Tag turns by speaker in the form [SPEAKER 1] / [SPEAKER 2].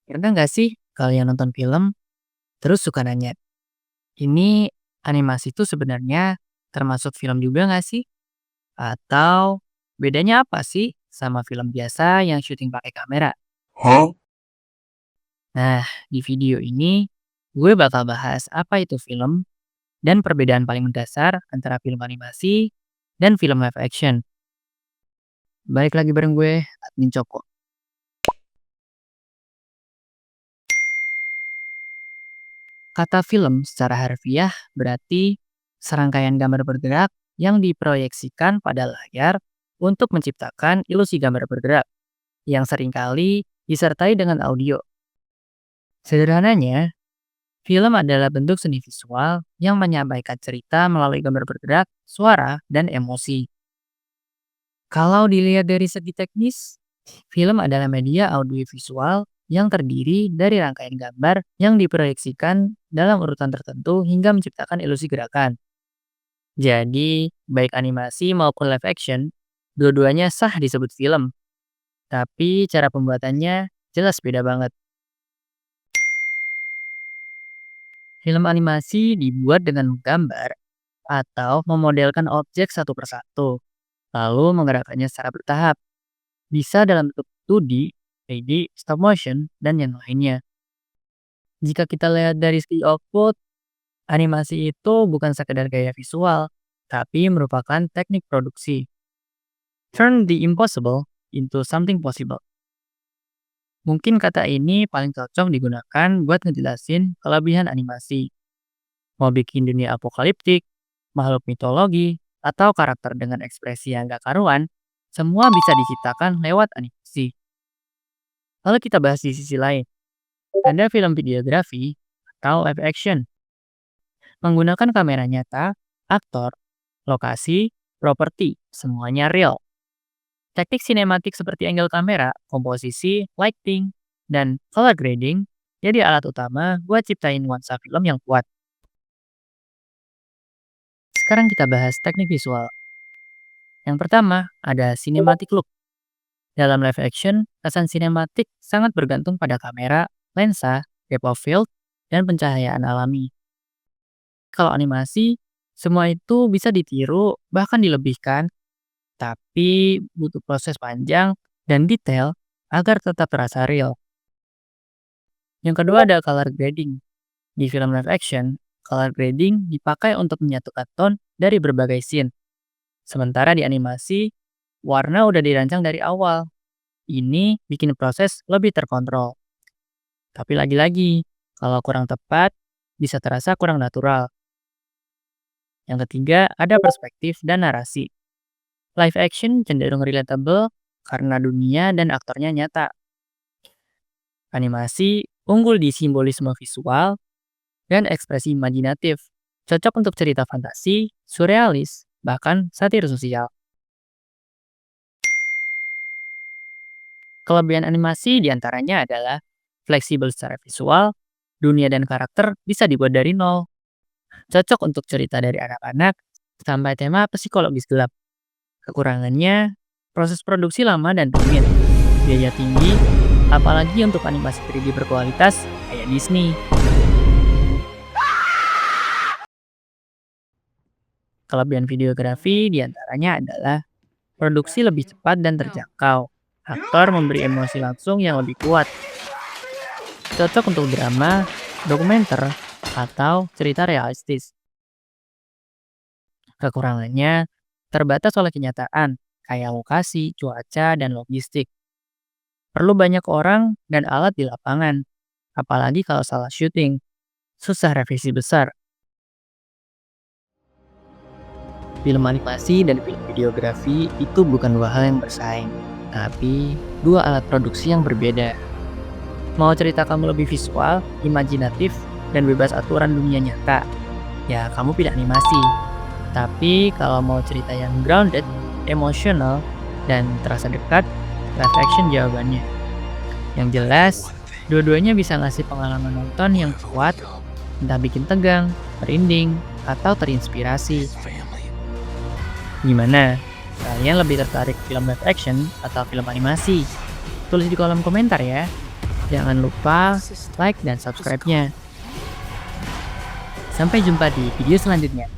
[SPEAKER 1] Pernah nggak sih kalian nonton film, terus suka nanya, ini animasi itu sebenarnya termasuk film juga nggak sih? Atau bedanya apa sih sama film biasa yang syuting pakai kamera?
[SPEAKER 2] Huh?
[SPEAKER 1] Nah, di video ini gue bakal bahas apa itu film dan perbedaan paling mendasar antara film animasi dan film live action. Balik lagi bareng gue, Admin Coko. Kata film secara harfiah berarti serangkaian gambar bergerak yang diproyeksikan pada layar untuk menciptakan ilusi gambar bergerak yang seringkali disertai dengan audio. Sederhananya, film adalah bentuk seni visual yang menyampaikan cerita melalui gambar bergerak, suara, dan emosi. Kalau dilihat dari segi teknis, film adalah media audiovisual yang terdiri dari rangkaian gambar yang diproyeksikan dalam urutan tertentu hingga menciptakan ilusi gerakan. Jadi, baik animasi maupun live action, dua-duanya sah disebut film. Tapi cara pembuatannya jelas beda banget. Film animasi dibuat dengan menggambar atau memodelkan objek satu persatu, lalu menggerakkannya secara bertahap. Bisa dalam bentuk 2D, 3D, stop motion, dan yang lainnya. Jika kita lihat dari segi output, animasi itu bukan sekedar gaya visual, tapi merupakan teknik produksi. Turn the impossible into something possible. Mungkin kata ini paling cocok digunakan buat ngejelasin kelebihan animasi. Mau bikin dunia apokaliptik, makhluk mitologi, atau karakter dengan ekspresi yang gak karuan, semua bisa diciptakan lewat animasi. Lalu kita bahas di sisi lain. Ada film videografi atau live action. Menggunakan kamera nyata, aktor, lokasi, properti, semuanya real. Teknik sinematik seperti angle kamera, komposisi, lighting, dan color grading jadi alat utama buat ciptain nuansa film yang kuat. Sekarang kita bahas teknik visual. Yang pertama, ada cinematic look. Dalam live action, kesan sinematik sangat bergantung pada kamera, lensa, depth of field, dan pencahayaan alami. Kalau animasi, semua itu bisa ditiru, bahkan dilebihkan, tapi butuh proses panjang dan detail agar tetap terasa real. Yang kedua ada color grading. Di film live action, color grading dipakai untuk menyatukan tone dari berbagai scene. Sementara di animasi, warna udah dirancang dari awal. Ini bikin proses lebih terkontrol. Tapi lagi-lagi, kalau kurang tepat, bisa terasa kurang natural. Yang ketiga, ada perspektif dan narasi. Live action cenderung relatable karena dunia dan aktornya nyata. Animasi unggul di simbolisme visual dan ekspresi imajinatif. Cocok untuk cerita fantasi, surrealis, bahkan satir sosial. Kelebihan animasi diantaranya adalah fleksibel secara visual, dunia dan karakter bisa dibuat dari nol. Cocok untuk cerita dari anak-anak sampai tema psikologis gelap. Kekurangannya, proses produksi lama dan rumit, biaya tinggi, apalagi untuk animasi 3D berkualitas kayak Disney. Kelebihan videografi diantaranya adalah produksi lebih cepat dan terjangkau. Aktor memberi emosi langsung yang lebih kuat. Cocok untuk drama, dokumenter, atau cerita realistis. Kekurangannya terbatas oleh kenyataan, kayak lokasi, cuaca, dan logistik. Perlu banyak orang dan alat di lapangan, apalagi kalau salah syuting. Susah revisi besar. Film animasi dan film videografi itu bukan dua hal yang bersaing, tapi dua alat produksi yang berbeda. Mau cerita kamu lebih visual, imajinatif, dan bebas aturan dunia nyata, ya kamu pilih animasi. Tapi kalau mau cerita yang grounded, emosional, dan terasa dekat, live action jawabannya. Yang jelas, dua-duanya bisa ngasih pengalaman nonton yang kuat, entah bikin tegang, merinding, atau terinspirasi. Gimana? Kalian lebih tertarik film live action atau film animasi? Tulis di kolom komentar ya. Jangan lupa like dan subscribe-nya. Sampai jumpa di video selanjutnya.